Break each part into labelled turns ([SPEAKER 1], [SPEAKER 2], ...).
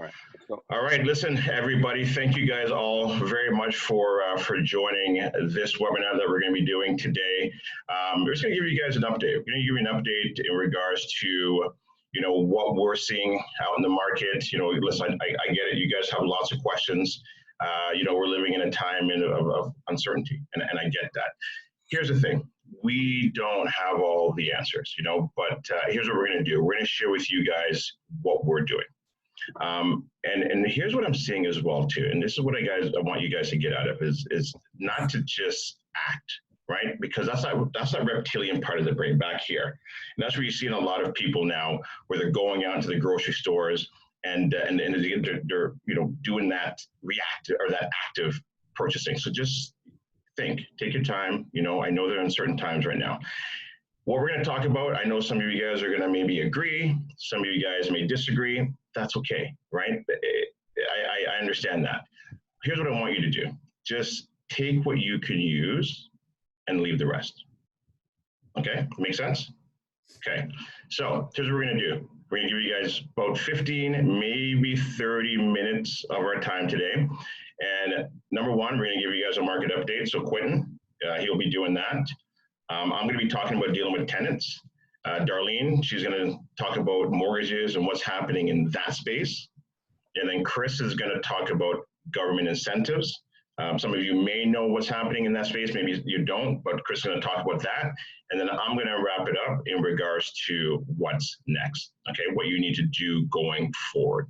[SPEAKER 1] right. So,
[SPEAKER 2] All right, listen, everybody. Thank you guys all very much for joining this webinar that we're going to be doing today. We're just going to give you guys an update. We're going to give you an update in regards to what we're seeing out in the market. Listen, I get it. You guys have lots of questions. We're living in a time of uncertainty, and I get that. Here's the thing. We don't have all the answers, but here's what we're going to do. We're going to share with you guys what we're doing. And here's what I'm seeing as well too, and this is what I want you guys to get out of is not to just act, right? Because that's that reptilian part of the brain back here, and that's where you're seeing a lot of people now, where they're going out to the grocery stores and they're doing that that active purchasing. So just think, take your time. I know they're uncertain times right now. What we're going to talk about, I know some of you guys are going to maybe agree, some of you guys may disagree. That's okay, right? I understand that. Here's what I want you to do. Just take what you can use and leave the rest. Okay, make sense? Okay, so here's what we're going to do. We're going to give you guys about 15, maybe 30 minutes of our time today. And number one, we're going to give you guys a market update. So Quentin, he'll be doing that. I'm going to be talking about dealing with tenants. Darlene, she's going to talk about mortgages and what's happening in that space. And then Chris is going to talk about government incentives. Some of you may know what's happening in that space, maybe you don't, but Chris is going to talk about that. And then I'm going to wrap it up in regards to what's next, okay, what you need to do going forward.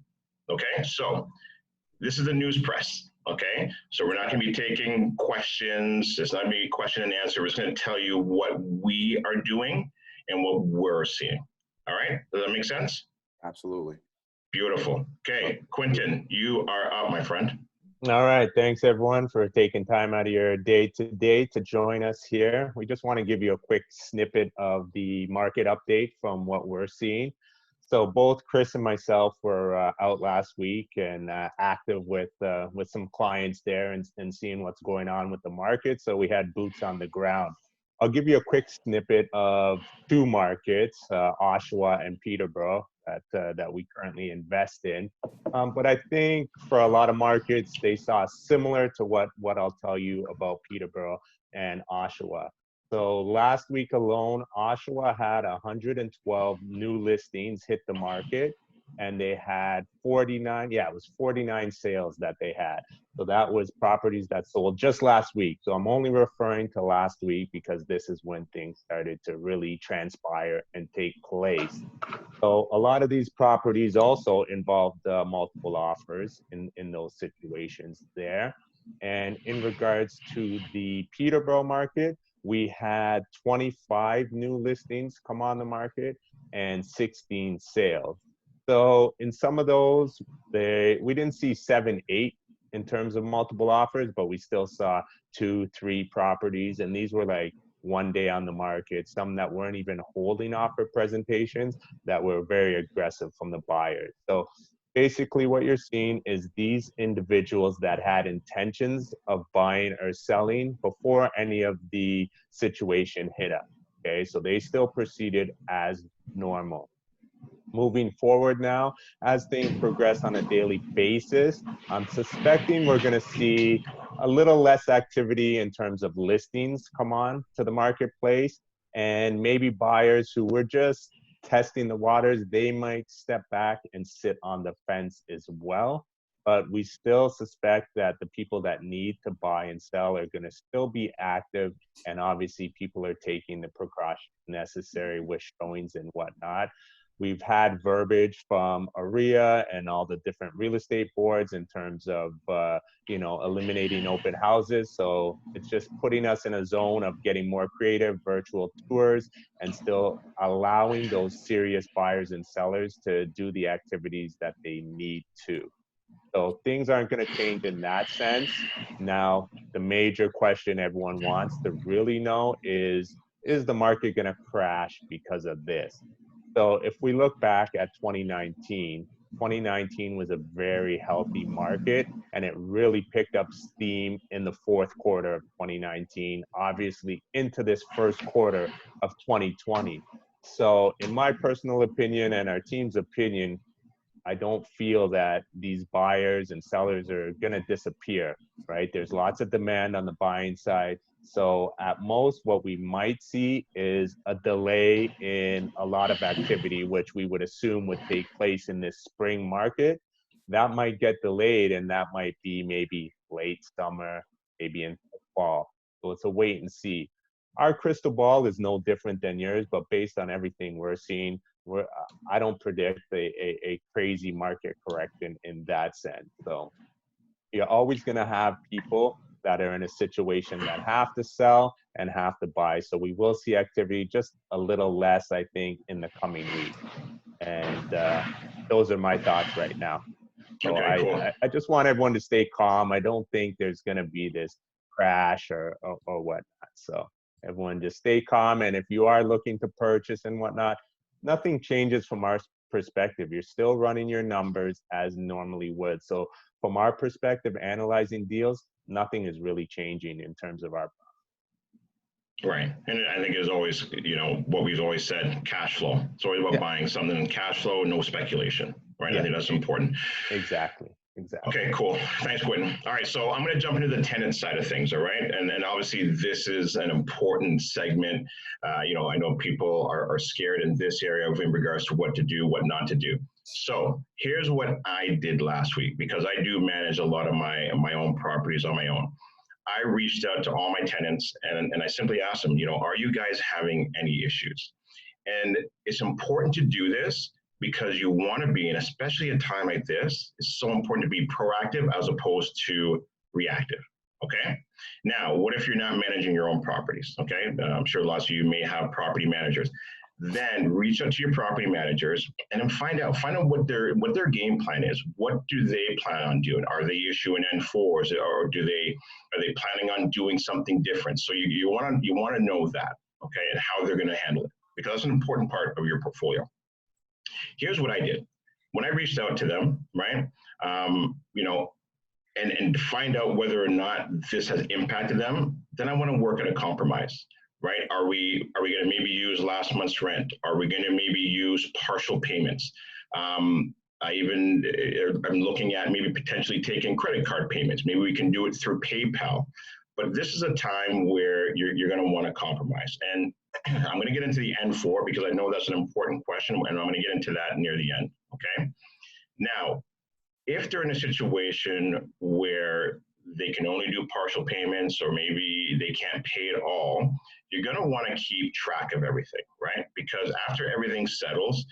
[SPEAKER 2] Okay, so this is the news press. Okay, so we're not going to be taking questions. It's not going to be question and answer. We're just going to tell you what we are doing and what we're seeing. All right, does that make sense?
[SPEAKER 1] absolutely.
[SPEAKER 2] Beautiful. Okay, Quentin, you are up, my friend.
[SPEAKER 3] All right, thanks everyone for taking time out of your day today to join us here. We just want to give you a quick snippet of the market update from what we're seeing. So both Chris and myself were out last week and active with some clients there and seeing what's going on with the market. So we had boots on the ground. I'll give you a quick snippet of two markets, Oshawa and Peterborough, that we currently invest in. But I think for a lot of markets, they saw similar to what I'll tell you about Peterborough and Oshawa. So last week alone, Oshawa had 112 new listings hit the market, and they had 49 sales that they had. So that was properties that sold just last week. So I'm only referring to last week because this is when things started to really transpire and take place. So a lot of these properties also involved multiple offers in those situations there. And in regards to the Peterborough market, we had 25 new listings come on the market and 16 sales. So in some of those, we didn't see 7, 8 in terms of multiple offers, but we still saw 2, 3 properties. And these were like one day on the market, some that weren't even holding offer presentations that were very aggressive from the buyers. So basically what you're seeing is these individuals that had intentions of buying or selling before any of the situation hit us, okay? So they still proceeded as normal. Moving forward now, as things progress on a daily basis, I'm suspecting we're gonna see a little less activity in terms of listings come on to the marketplace, and maybe buyers who were just testing the waters, they might step back and sit on the fence as well. But we still suspect that the people that need to buy and sell are going to still be active, and obviously people are taking the precautions necessary with showings and whatnot. We've had verbiage from AREA and all the different real estate boards in terms of, eliminating open houses. So it's just putting us in a zone of getting more creative virtual tours and still allowing those serious buyers and sellers to do the activities that they need to. So things aren't going to change in that sense. Now, the major question everyone wants to really know is the market going to crash because of this? So if we look back at 2019 was a very healthy market, and it really picked up steam in the fourth quarter of 2019, obviously into this first quarter of 2020. So in my personal opinion and our team's opinion, I don't feel that these buyers and sellers are going to disappear, right? There's lots of demand on the buying side. So at most, what we might see is a delay in a lot of activity, which we would assume would take place in this spring market. That might get delayed, and that might be maybe late summer, maybe in fall. So it's a wait and see. Our crystal ball is no different than yours, but based on everything we're seeing, I don't predict a crazy market correction in that sense. So you're always going to have people that are in a situation that have to sell and have to buy. So we will see activity just a little less, I think, in the coming weeks. And those are my thoughts right now. So
[SPEAKER 2] Okay, cool.
[SPEAKER 3] I just want everyone to stay calm. I don't think there's going to be this crash or whatnot. So everyone just stay calm. And if you are looking to purchase and whatnot, nothing changes from our perspective. You're still running your numbers as normally would. So from our perspective, analyzing deals, nothing is really changing in terms of our.
[SPEAKER 2] Right. And I think it's always, what we've always said, cash flow. It's always about buying something in cash flow, no speculation, right?
[SPEAKER 3] Yeah.
[SPEAKER 2] I think that's important.
[SPEAKER 3] Exactly.
[SPEAKER 2] Okay, cool. Thanks, Quentin. All right, so I'm going to jump into the tenant side of things, all right? And obviously this is an important segment. I know people are scared in this area in regards to what to do, what not to do. So here's what I did last week, because I do manage a lot of my own properties on my own. I reached out to all my tenants and I simply asked them, are you guys having any issues? And it's important to do this because you want to be, and especially a time like this, it's so important to be proactive as opposed to reactive. Okay. Now, what if you're not managing your own properties? Okay. I'm sure lots of you may have property managers. Then reach out to your property managers and then find out what their game plan is. What do they plan on doing? Are they issuing N4s, or are they planning on doing something different? So you want to know that, okay, and how they're going to handle it, because that's an important part of your portfolio. Here's what I did when I reached out to them, right? And to find out whether or not this has impacted them, then I want to work at a compromise, right? Are we going to maybe use last month's rent? Are we going to maybe use partial payments? I'm looking at maybe potentially taking credit card payments. Maybe we can do it through PayPal. But this is a time where you're going to want to compromise. And I'm going to get into the N4 because I know that's an important question, and I'm going to get into that near the end, okay? Now, if they're in a situation where they can only do partial payments or maybe they can't pay at all, you're going to want to keep track of everything, right? Because after everything settles,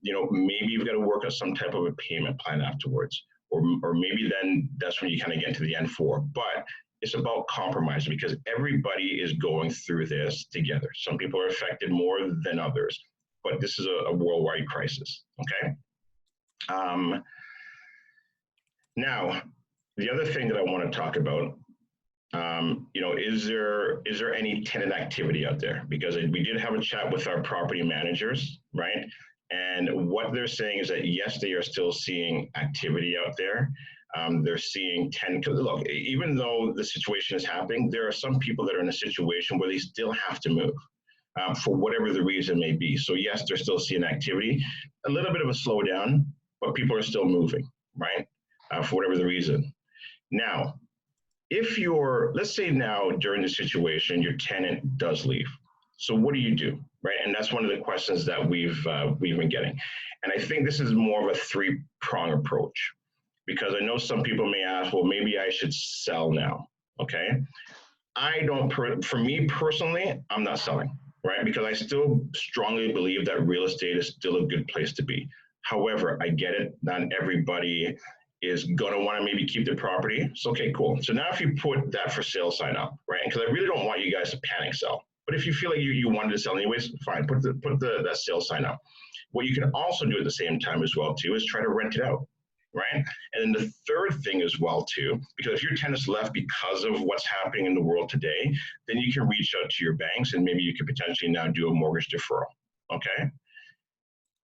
[SPEAKER 2] maybe you've got to work on some type of a payment plan afterwards, or maybe then that's when you kind of get into the N4. But it's about compromise because everybody is going through this together. Some people are affected more than others, but this is a worldwide crisis, okay? Now, the other thing that I want to talk about, is there any tenant activity out there? Because we did have a chat with our property managers, right? And what they're saying is that, yes, they are still seeing activity out there. They're seeing look, even though the situation is happening, there are some people that are in a situation where they still have to move for whatever the reason may be. So yes, they're still seeing activity, a little bit of a slowdown, but people are still moving, right? For whatever the reason. Now, let's say now during the situation, your tenant does leave. So what do? Right? And that's one of the questions that we've been getting. And I think this is more of a three-prong approach, because I know some people may ask, well, maybe I should sell now. Okay. For me personally, I'm not selling, right? Because I still strongly believe that real estate is still a good place to be. However, I get it. Not everybody is going to want to maybe keep their property. So, okay, cool. So now if you put that for sale sign up, right? Because I really don't want you guys to panic sell. But if you feel like you wanted to sell anyways, fine, put that sale sign up. What you can also do at the same time as well too is try to rent it out, right? And then the third thing as well too, because if your tenant's left because of what's happening in the world today, then you can reach out to your banks and maybe you could potentially now do a mortgage deferral, okay?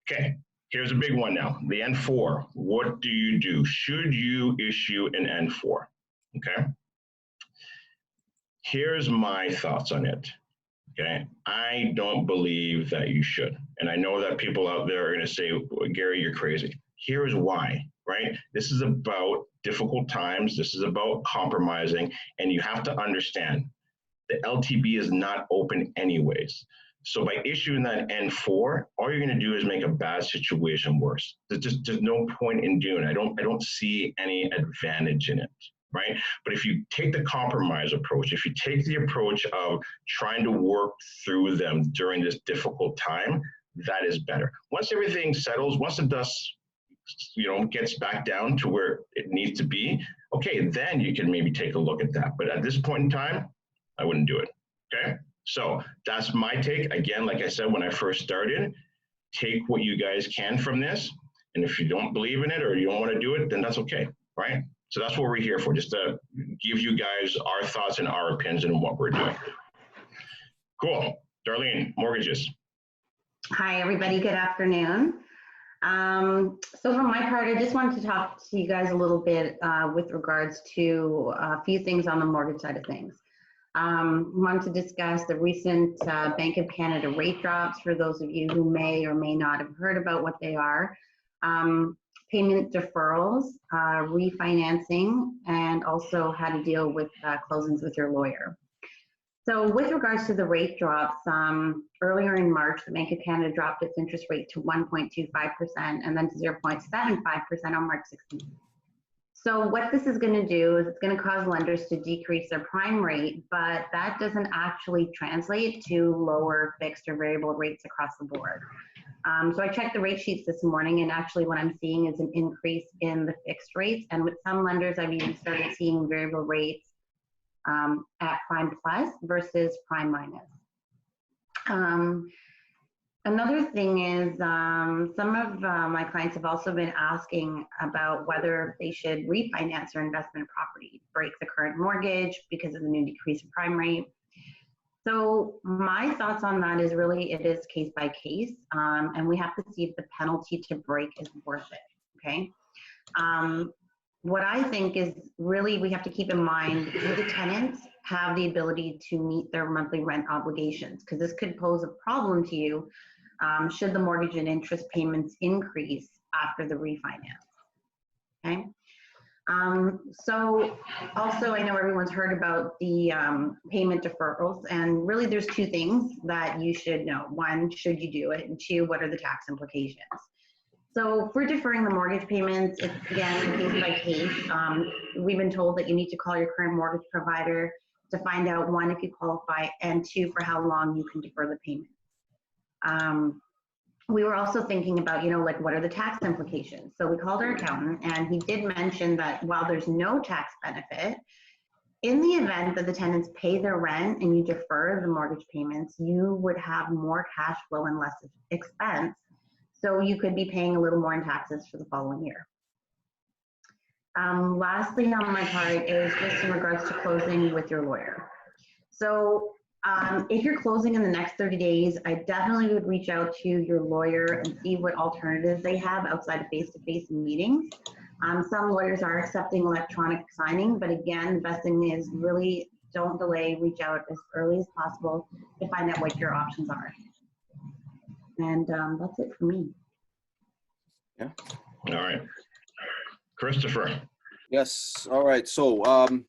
[SPEAKER 2] Okay, here's a big one now, the N4. What do you do? Should you issue an N4, okay? Here's my thoughts on it. Okay, I don't believe that you should. And I know that people out there are going to say, well, Gary, you're crazy. Here's why, right? This is about difficult times. This is about compromising. And you have to understand the LTB is not open anyways. So by issuing that N4, all you're going to do is make a bad situation worse. There's no point in doing it. I don't see any advantage in it, right? But if you take the compromise approach, if you take the approach of trying to work through them during this difficult time, that is better. Once everything settles, once the dust gets back down to where it needs to be, okay, then you can maybe take a look at that. But at this point in time, I wouldn't do it. Okay, so that's my take. Again, like I said when I first started, take what you guys can from this, and if you don't believe in it or you don't want to do it, then that's okay, right? So that's what we're here for, just to give you guys our thoughts and our opinions on what we're doing. Cool. Darlene, mortgages.
[SPEAKER 1] Hi, everybody. Good afternoon. So from my part, I just wanted to talk to you guys a little bit with regards to a few things on the mortgage side of things. Wanted to discuss the recent Bank of Canada rate drops for those of you who may or may not have heard about what they are. Payment deferrals, refinancing, and also how to deal with closings with your lawyer. So with regards to the rate drops, earlier in March, the Bank of Canada dropped its interest rate to 1.25% and then to 0.75% on March 16th. So what this is going to do is it's going to cause lenders to decrease their prime rate, but that doesn't actually translate to lower fixed or variable rates across the board. So I checked the rate sheets this morning, and actually what I'm seeing is an increase in the fixed rates. And with some lenders, I've even started seeing variable rates at prime plus versus prime minus. Another thing is some of my clients have also been asking about whether they should refinance their investment property, break the current mortgage because of the new decrease in prime rate. So my thoughts on that is really it is case by case, and we have to see if the penalty to break is worth it, okay? What I think is really we have to keep in mind, do the tenants have the ability to meet their monthly rent obligations? Because this could pose a problem to you should the mortgage and interest payments increase after the refinance, okay? So also I know everyone's heard about the payment deferrals, and really there's two things that you should know. One, should you do it? And two, what are the tax implications? So for deferring the mortgage payments, it's again case by case. We've been told that you need to call your current mortgage provider to find out, one, if you qualify, and two, for how long you can defer the payment. We were also thinking about, like what are the tax implications? So we called our accountant, and he did mention that while there's no tax benefit, in the event that the tenants pay their rent and you defer the mortgage payments, you would have more cash flow and less expense. So you could be paying a little more in taxes for the following year. Lastly on my part is just in regards to closing with your lawyer. So if you're closing in the next 30 days, I definitely would reach out to your lawyer and see what alternatives they have outside of face-to-face meetings. Some lawyers are accepting electronic signing, but again, the best thing is really don't delay, reach out as early as possible to find out what your options are. And that's it for me.
[SPEAKER 4] Yeah.
[SPEAKER 2] All right. Christopher.
[SPEAKER 4] Yes. All right. So I'm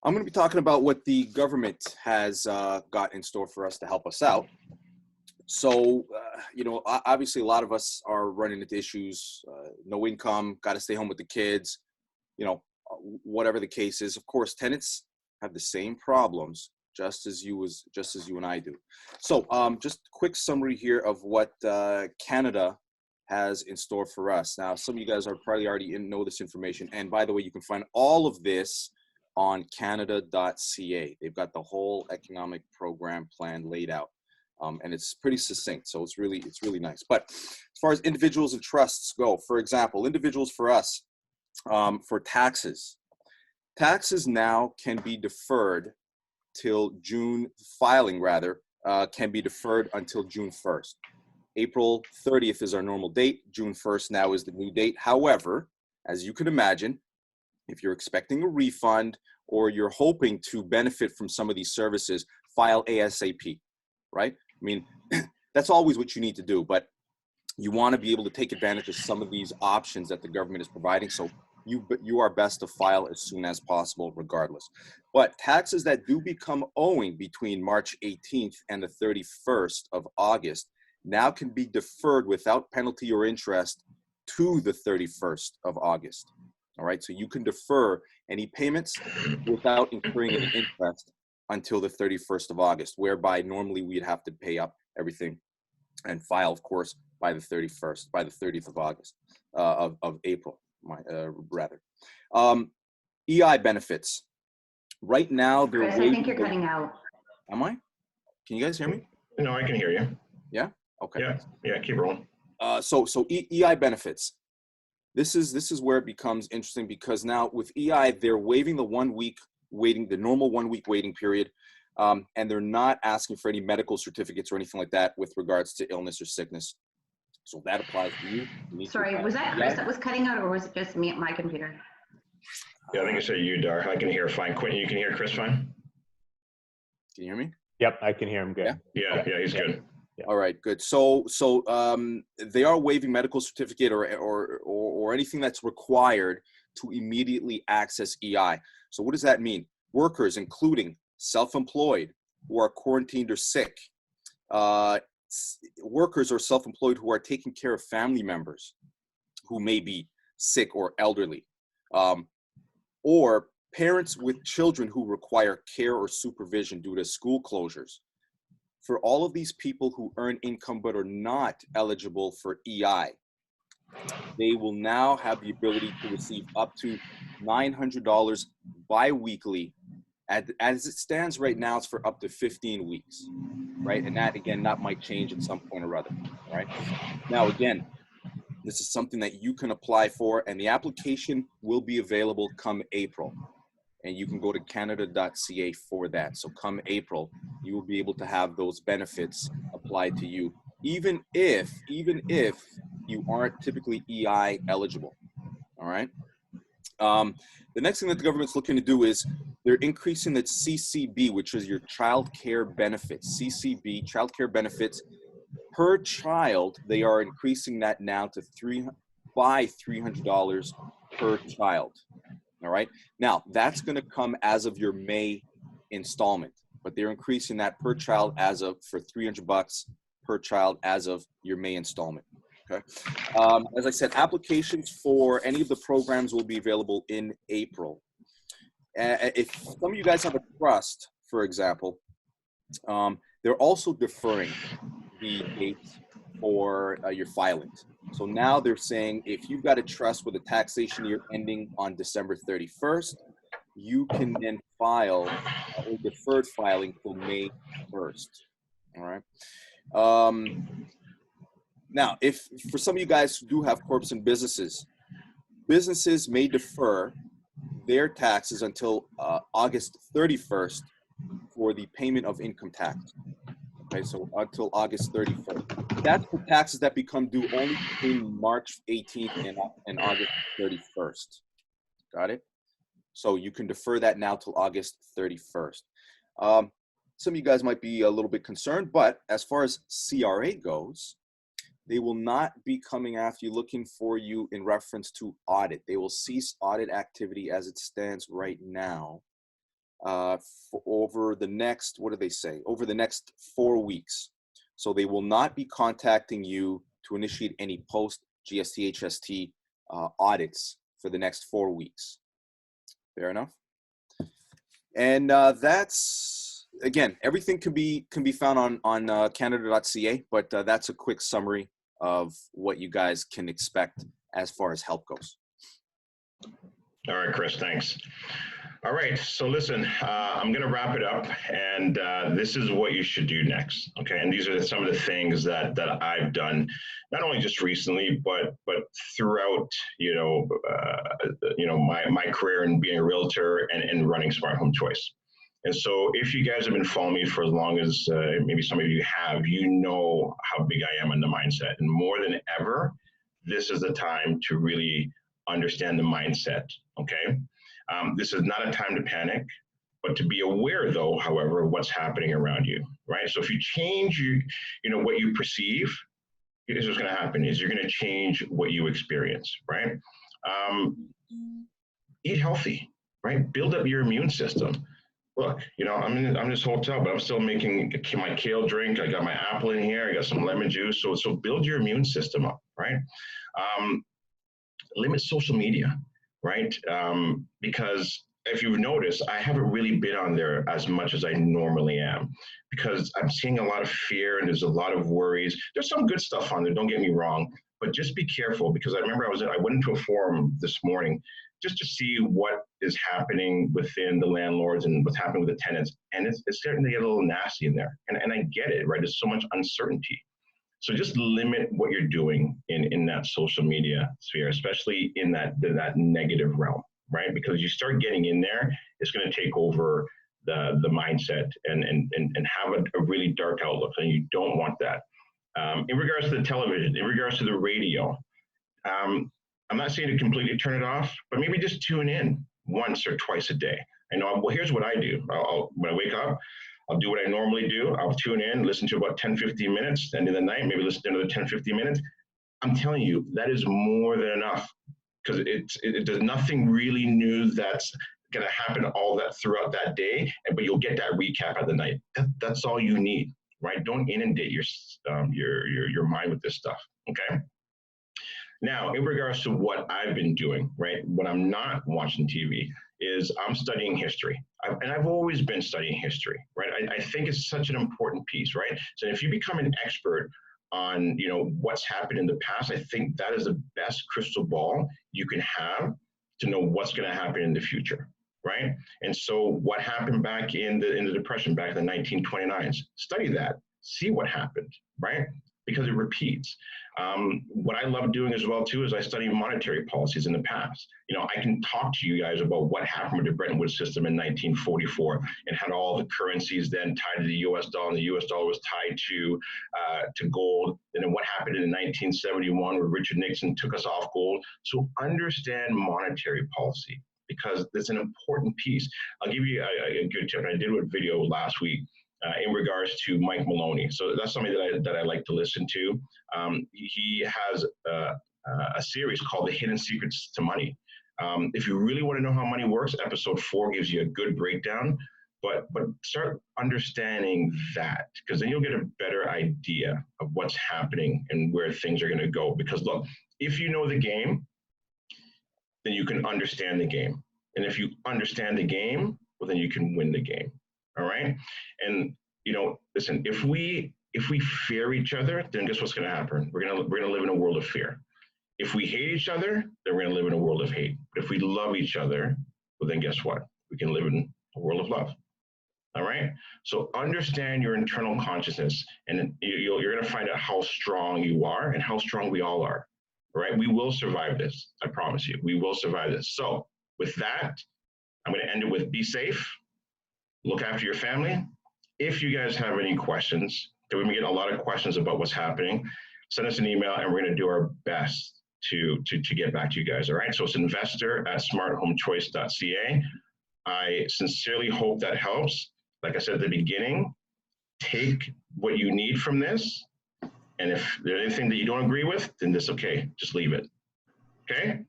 [SPEAKER 4] going to be talking about what the government has got in store for us to help us out. So, obviously a lot of us are running into issues, no income, got to stay home with the kids, whatever the case is. Of course, tenants have the same problems just as you and I do. So just a quick summary here of what Canada has in store for us. Now, some of you guys are probably already know this information. And by the way, you can find all of this on canada.ca. They've got the whole economic program plan laid out. And it's pretty succinct, so it's really nice. But as far as individuals and trusts go, for example, individuals for us, for taxes now can be deferred till June, filing rather, can be deferred until June 1st. April 30th is our normal date. June 1st now is the new date. However, as you can imagine, if you're expecting a refund or you're hoping to benefit from some of these services, file ASAP, right? I mean, that's always what you need to do. But you want to be able to take advantage of some of these options that the government is providing. So you are best to file as soon as possible regardless. But taxes that do become owing between March 18th and the 31st of August now can be deferred without penalty or interest to the 31st of August. All right, so you can defer any payments without incurring any interest until the 31st of August, whereby normally we'd have to pay up everything and file, of course, by the 31st, by the 30th of August, of April, rather. EI benefits. Right now, they're
[SPEAKER 1] Chris, I think you're cutting out.
[SPEAKER 4] Am I? Can you guys hear me?
[SPEAKER 2] No, I can hear you.
[SPEAKER 4] Yeah? Okay.
[SPEAKER 2] Yeah, keep rolling.
[SPEAKER 4] So EI benefits. This is where it becomes interesting, because now with EI, they're waiving the 1 week waiting, the normal 1 week waiting period. And they're not asking for any medical certificates or anything like that with regards to illness or sickness. So that applies to you.
[SPEAKER 1] Sorry, was that Chris that was cutting out, or was it just me at my computer?
[SPEAKER 2] Yeah, I think I said you, Dar. I can hear fine. Quentin, you can hear Chris fine?
[SPEAKER 4] Can you hear me?
[SPEAKER 3] Yep, I can hear him good.
[SPEAKER 2] Yeah, he's good.
[SPEAKER 4] Yeah. All right, good. So they are waiving medical certificate or anything that's required to immediately access EI. So what does that mean? Workers, including self-employed who are quarantined or sick, workers or self-employed who are taking care of family members who may be sick or elderly, or parents with children who require care or supervision due to school closures. For all of these people who earn income but are not eligible for EI, they will now have the ability to receive up to $900 bi-weekly. As it stands right now, it's for up to 15 weeks, right? And that, again, that might change at some point or other, right? Now, again, this is something that you can apply for, and the application will be available come April. And you can go to canada.ca for that. So come April, you will be able to have those benefits applied to you, even if you aren't typically EI eligible, all right? The next thing that the government's looking to do is they're increasing the CCB, which is your child care benefits. CCB, child care benefits per child, they are increasing that now to $300 per child. All right. Now that's going to come as of your May installment, but they're increasing that per child for $300 per child as of your May installment. Okay. As I said, applications for any of the programs will be available in April. If some of you guys have a trust, for example, they're also deferring the dates for your filings. So now they're saying if you've got a trust with a taxation year ending on December 31st, you can then file a deferred filing till May 1st. All right. Now, if for some of you guys who do have corps and businesses may defer their taxes until August 31st for the payment of income tax. Okay, so until August 31st. That's for taxes that become due only between March 18th and August 31st. Got it? So you can defer that now till August 31st. Some of you guys might be a little bit concerned, but as far as CRA goes, they will not be coming after you looking for you in reference to audit. They will cease audit activity as it stands right now. For over the next, what do they say? Over the next 4 weeks. So they will not be contacting you to initiate any post-GST, HST audits for the next 4 weeks. Fair enough? And that's, again, everything can be found on canada.ca, but that's a quick summary of what you guys can expect as far as help goes.
[SPEAKER 2] All right, Chris, thanks. All right, so listen, I'm going to wrap it up, and this is what you should do next, okay? And these are some of the things that I've done, not only just recently, but throughout, my career in being a realtor and running Smart Home Choice. And so if you guys have been following me for as long as maybe some of you have, you know how big I am in the mindset. And more than ever, this is the time to really understand the mindset, okay? This is not a time to panic, but to be aware, though, however, of what's happening around you, right? So if you change what you perceive, here's what's going to happen is you're going to change what you experience, right? Eat healthy, right? Build up your immune system. Look, you know, I'm in this hotel, but I'm still making my kale drink. I got my apple in here. I got some lemon juice. So build your immune system up, right? Limit social media, right? Because if you've noticed, I haven't really been on there as much as I normally am because I'm seeing a lot of fear and there's a lot of worries. There's some good stuff on there, don't get me wrong, but just be careful because I remember I went into a forum this morning just to see what is happening within the landlords and what's happening with the tenants. And it's starting to get a little nasty in there. And I get it, right? There's so much uncertainty. So just limit what you're doing in that social media sphere, especially in that negative realm, right? Because you start getting in there, it's going to take over the mindset and have a really dark outlook, and you don't want that. In regards to the television, in regards to the radio, I'm not saying to completely turn it off, but maybe just tune in once or twice a day. I know, well, here's what I do. When I wake up, I'll do what I normally do. I'll tune in, listen to about 10, 15 minutes, end of the night, maybe listen to another 10, 15 minutes. I'm telling you, that is more than enough because there's nothing really new that's going to happen all that throughout that day, but you'll get that recap at the night. That's all you need, right? Don't inundate your mind with this stuff, okay? Now, in regards to what I've been doing, right, when I'm not watching TV, is I'm studying history. I've always been studying history, right? I think it's such an important piece, right? So if you become an expert on, you know, what's happened in the past, I think that is the best crystal ball you can have to know what's going to happen in the future, right? And so what happened back in the Depression, back in the 1929s, study that, see what happened, right? Because it repeats. What I love doing as well too is I study monetary policies in the past. You know, I can talk to you guys about what happened with the Bretton Woods system in 1944 and how all the currencies then tied to the U.S. dollar, and the U.S. dollar was tied to gold. And then what happened in 1971 where Richard Nixon took us off gold. So understand monetary policy because it's an important piece. I'll give you a good tip. I did a video last week. In regards to Mike Maloney. So that's something that I like to listen to. He has a series called The Hidden Secrets to Money. If you really want to know how money works, episode 4 gives you a good breakdown, but start understanding that because then you'll get a better idea of what's happening and where things are going to go. Because look, if you know the game, then you can understand the game. And if you understand the game, well, then you can win the game. All right. And, you know, listen, if we fear each other, then guess what's going to happen? We're going to live in a world of fear. If we hate each other, then we're going to live in a world of hate. But if we love each other, well, then guess what? We can live in a world of love. All right. So understand your internal consciousness, and you're going to find out how strong you are and how strong we all are. All right. We will survive this. I promise you, we will survive this. So with that, I'm going to end it with be safe. Look after your family. If you guys have any questions, because we've been getting a lot of questions about what's happening, send us an email and we're going to do our best to get back to you guys. All right. So it's investor@smarthomechoice.ca. I sincerely hope that helps. Like I said at the beginning, take what you need from this. And if there's anything that you don't agree with, then that's okay. Just leave it. Okay.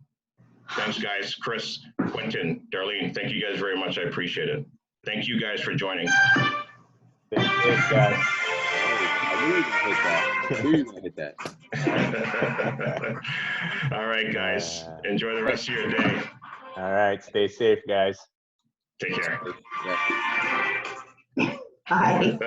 [SPEAKER 2] Thanks, guys. Chris, Quentin, Darlene, thank you guys very much. I appreciate it. Thank you guys for joining.
[SPEAKER 3] Thanks, guys.
[SPEAKER 4] I knew you were gonna hit that.
[SPEAKER 2] All right, guys. Enjoy the rest of your day.
[SPEAKER 3] All right. Stay safe, guys.
[SPEAKER 2] Take care.
[SPEAKER 4] Yeah.
[SPEAKER 1] Bye.